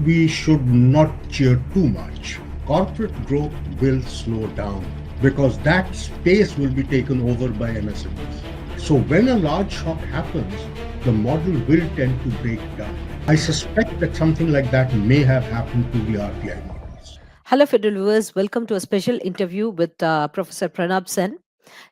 we should not cheer too much. Corporate growth will slow down because that space will be taken over by MSMEs. So when a large shock happens, the model will tend to break down. I suspect that something like that may have happened to the RBI models. Hello, Federal viewers. Welcome to a special interview with Professor Pronab Sen.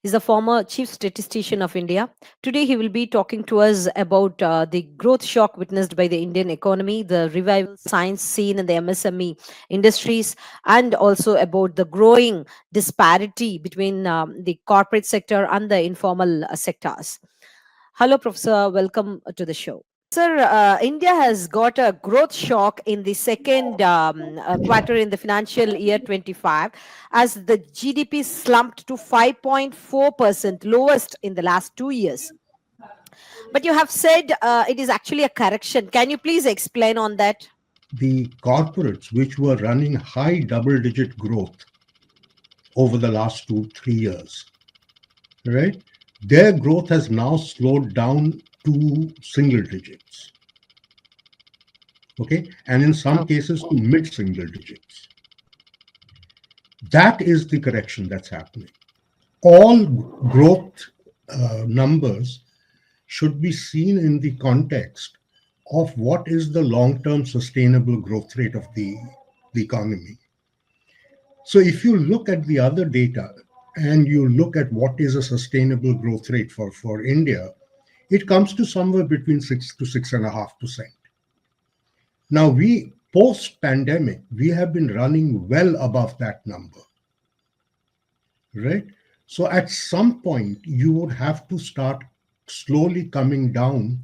He's the former Chief Statistician of India. Today, he will be talking to us about the growth shock witnessed by the Indian economy, the revival signs seen in the MSME industries, and also about the growing disparity between the corporate sector and the informal sectors. Hello, Professor. Welcome to the show. Sir, India has got a growth shock in the second quarter in the financial year 25 as the GDP slumped to 5.4%, lowest in the last 2 years. But you have said it is actually a correction. Can you please explain on that? The corporates which were running high double-digit growth over the last 2-3 years, right? Their growth has now slowed down to single digits. Okay, and in some cases to mid-single digits. That is the correction that's happening. All growth numbers should be seen in the context of what is the long-term sustainable growth rate of the economy. So if you look at the other data and you look at what is a sustainable growth rate for India, it comes to somewhere between 6 to 6.5%. Now, post-pandemic, we have been running well above that number, right? So at some point, you would have to start slowly coming down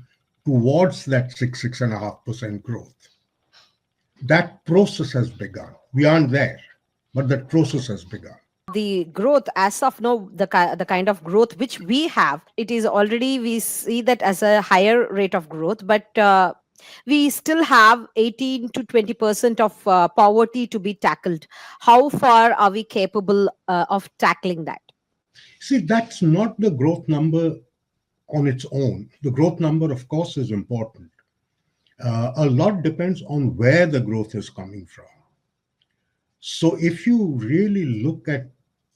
towards that 6.5% growth. That process has begun. We aren't there, but that process has begun. The growth as of now, the kind of growth which we have, it is already, we see that as a higher rate of growth, but we still have 18 to 20% of poverty to be tackled. How far are we capable of tackling that? See, that's not the growth number on its own. The growth number, of course, is important. A lot depends on where the growth is coming from. So if you really look at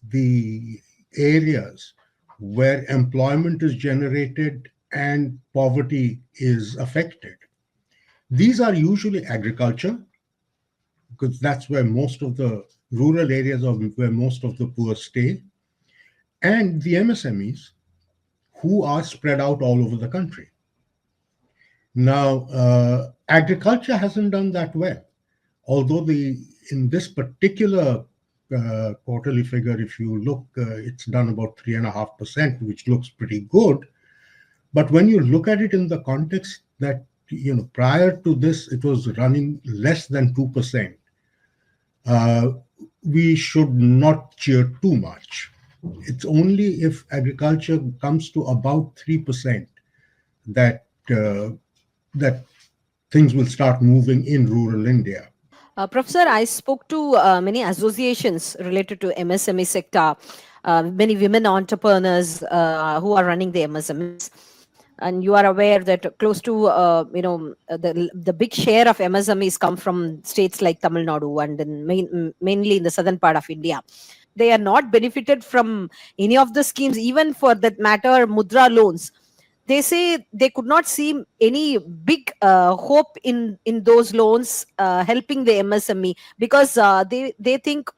the areas where employment is generated and poverty is affected, these are usually agriculture, because that's where most of the rural areas are, where most of the poor stay, and the MSMEs, who are spread out all over the country. Now, agriculture hasn't done that well, although in this particular quarterly figure, if you look, it's done about 3.5%, which looks pretty good. But when you look at it in the context that, prior to this, it was running less than 2%, we should not cheer too much. It's only if agriculture comes to about 3% that things will start moving in rural India. Professor, I spoke to many associations related to MSME sector, many women entrepreneurs who are running the MSMEs. And you are aware that close to, the big share of MSMEs come from states like Tamil Nadu and mainly in the southern part of India. They are not benefited from any of the schemes, even for that matter, Mudra loans. They say they could not see any big hope in those loans helping the MSME because they think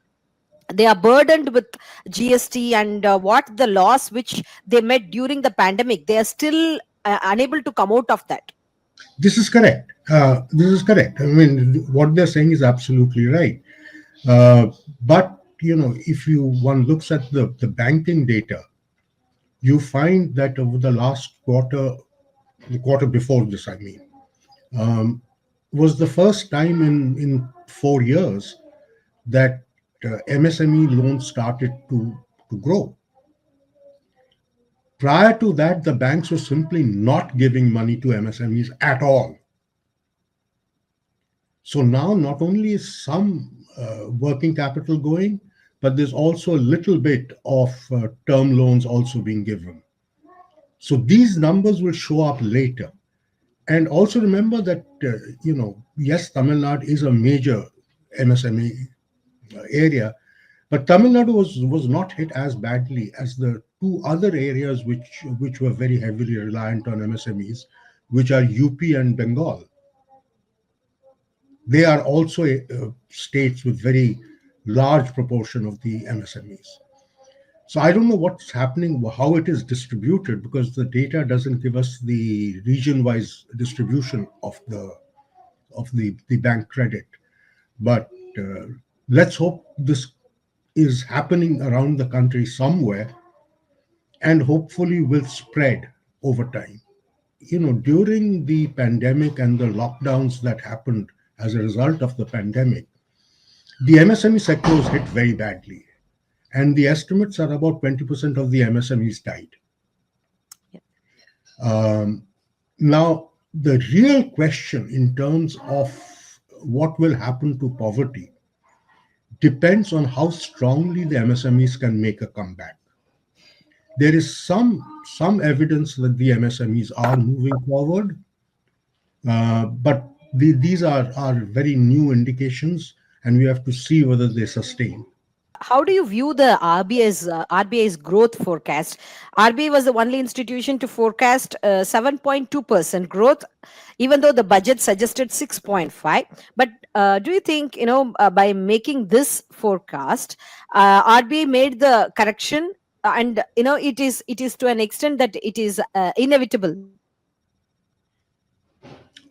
they are burdened with GST and what the loss which they met during the pandemic. They are still unable to come out of that. This is correct. I mean, what they're saying is absolutely right. But if one looks at the banking data, you find that over the last quarter, the quarter before this, I mean, was the first time in 4 years that MSME loans started to grow. Prior to that, the banks were simply not giving money to MSMEs at all. So now not only is some working capital going, but there's also a little bit of term loans also being given. So these numbers will show up later. And also remember that, yes, Tamil Nadu is a major MSME area, but Tamil Nadu was not hit as badly as the two other areas which were very heavily reliant on MSMEs, which are UP and Bengal. They are also states with very large proportion of the MSMEs. So I don't know what's happening, how it is distributed, because the data doesn't give us the region-wise distribution of the bank credit. But let's hope this is happening around the country somewhere, and hopefully will spread over time. During the pandemic and the lockdowns that happened as a result of the pandemic, the MSME sector was hit very badly. And the estimates are about 20% of the MSMEs died. Yeah. Now, the real question in terms of what will happen to poverty depends on how strongly the MSMEs can make a comeback. There is some evidence that the MSMEs are moving forward, but these are very new indications, and we have to see whether they sustain. How do you view the RBI's growth forecast? RBI was the only institution to forecast 7.2% growth, even though the budget suggested 6.5. But do you think, by making this forecast, RBI made the correction, and it is to an extent that it is inevitable?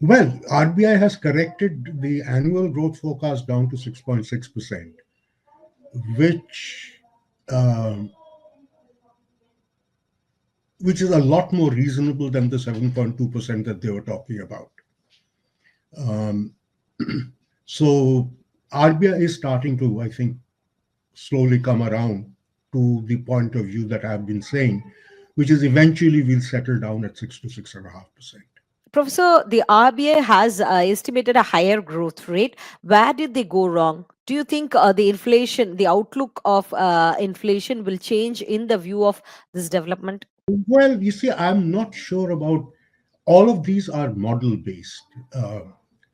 Well, RBI has corrected the annual growth forecast down to 6.6%, which um, which is a lot more reasonable than the 7.2% that they were talking about. Um, so RBI is starting to, I think, slowly come around to the point of view that I've been saying, which is eventually we'll settle down at 6 to 6.5%. Professor, the RBI has estimated a higher growth rate. Where did they go wrong? Do you think the outlook of inflation will change in the view of this development? Well, you see, I'm not sure about all of these are model based.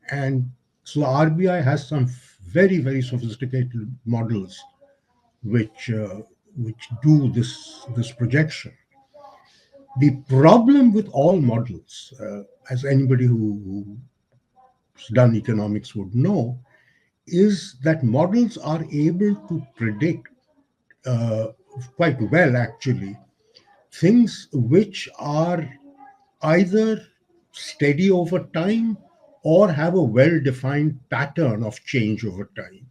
And so RBI has some very, very sophisticated models which do this projection. The problem with all models, as anybody who's done economics would know, is that models are able to predict uh, quite well, actually, things which are either steady over time or have a well-defined pattern of change over time.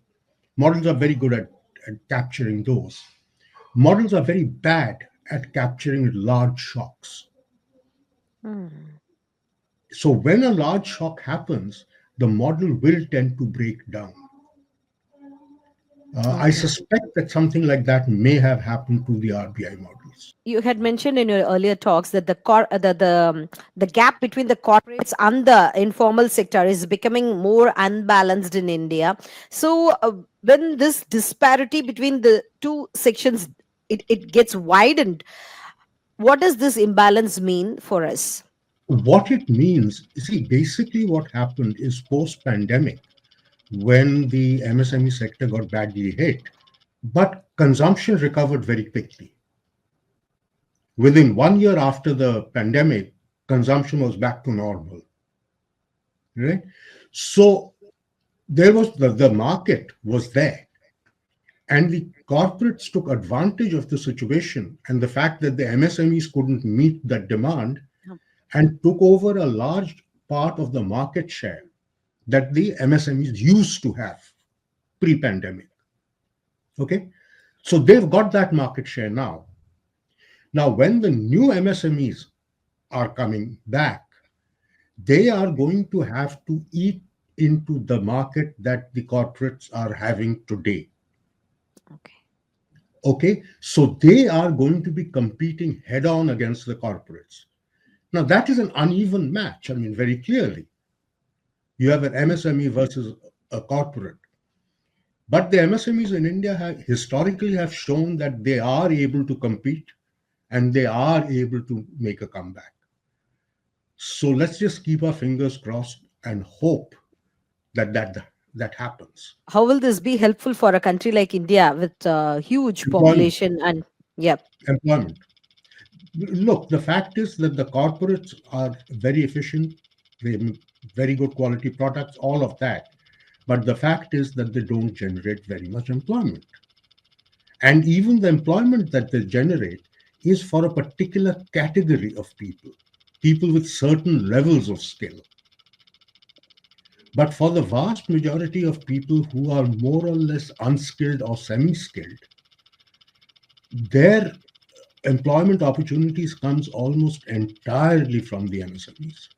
Models are very good at capturing those. Models are very bad at capturing large shocks. Hmm. So when a large shock happens, the model will tend to break down. I Okay. suspect that something like that may have happened to the RBI models. You had mentioned in your earlier talks that the gap between the corporates and the informal sector is becoming more unbalanced in India. So when this disparity between the two sections it gets widened, what does this imbalance mean for us? What it means, you see, basically what happened is post-pandemic, when the MSME sector got badly hit, but consumption recovered very quickly. Within 1 year after the pandemic, consumption was back to normal, right? So there was the market was there, and the corporates took advantage of the situation and the fact that the MSMEs couldn't meet that demand Yeah. and took over a large part of the market share that the MSMEs used to have pre-pandemic. Okay, so they've got that market share now. Now, when the new MSMEs are coming back, they are going to have to eat into the market that the corporates are having today. Okay. Okay, so they are going to be competing head on against the corporates. Now, that is an uneven match. I mean, very clearly, you have an MSME versus a corporate. But the MSMEs in India have historically have shown that they are able to compete and they are able to make a comeback. So let's just keep our fingers crossed and hope that happens. How will this be helpful for a country like India with a huge Employment, population and yeah. employment. Look, the fact is that the corporates are very efficient, they make very good quality products, all of that. But the fact is that they don't generate very much employment. And even the employment that they generate is for a particular category of people with certain levels of skill. But for the vast majority of people who are more or less unskilled or semi skilled, their employment opportunities comes almost entirely from the MSMEs.